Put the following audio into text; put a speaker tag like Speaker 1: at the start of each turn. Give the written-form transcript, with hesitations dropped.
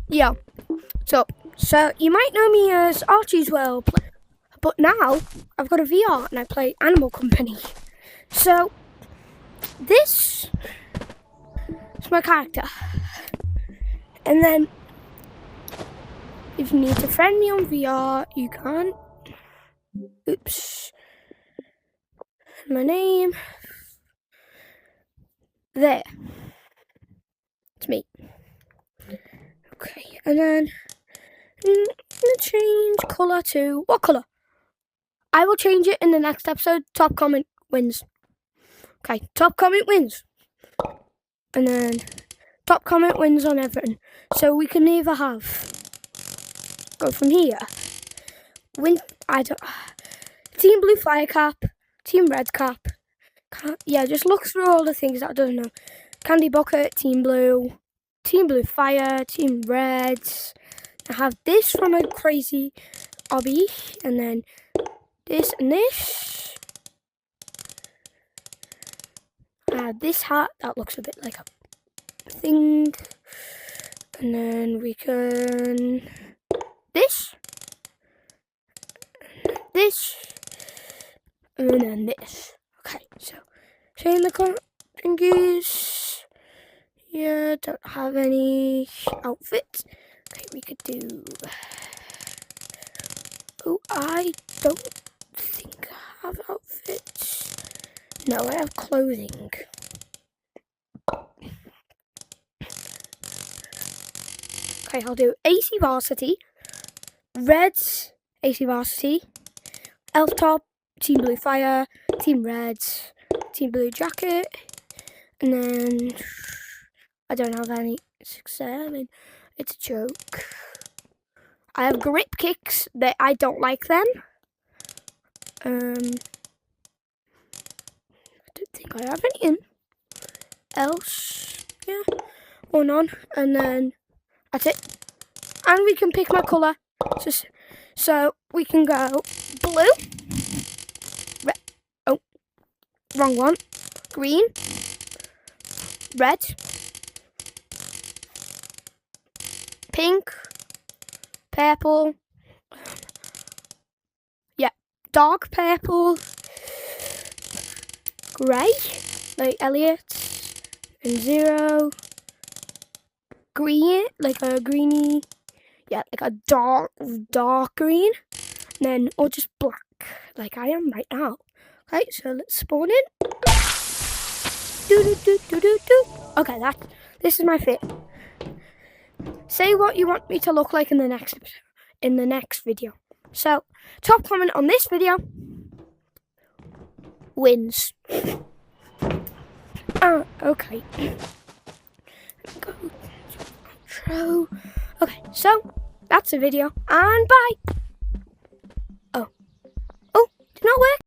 Speaker 1: Yeah. So you might know me as Archie's World, but now I've got a VR and I play Animal Company. So this is my character. And then if you need to friend me on VR, you can. Oops. My name. There. It's me. Okay, and then I'm gonna change colour to what colour? I will change it in the next episode. Top comment wins. Okay, top comment wins. And then top comment wins on everything. So we can either go from here. Team Blue Fire Cap, Team Red Cap. Yeah, just look through all the things that I don't know. Candy Bucket, Team Blue Fire, Team Red. I have this from a crazy obby, and then this and this. I have this hat that looks a bit like a thing, and then we can this, and then this. Okay, so saying the thingies. Yeah, don't have any outfit. Okay, we could do. Oh, I don't think I have outfits. No, I have clothing. Okay, I'll do AC Varsity, Reds, AC Varsity, Elf Top, Team Blue Fire, Team Reds, Team Blue Jacket, and then I don't have any 6-7. It's a joke. I have grip kicks that I don't like them. I don't think I have anything else. Yeah, or none. And then that's it. And we can pick my colour. So we can go blue. Red. Oh, wrong one. Green. Red. Pink. Purple. Yeah, dark purple. Grey, like Elliot. And 0. Green, like a greeny. Yeah, like a dark green. And then, or just black, like I am right now. Okay, so let's spawn in. Okay, this is my fit. Say what you want me to look like in the next video. So, top comment on this video wins. Okay. Go outro. Okay, so that's the video, and bye. Oh, did not work.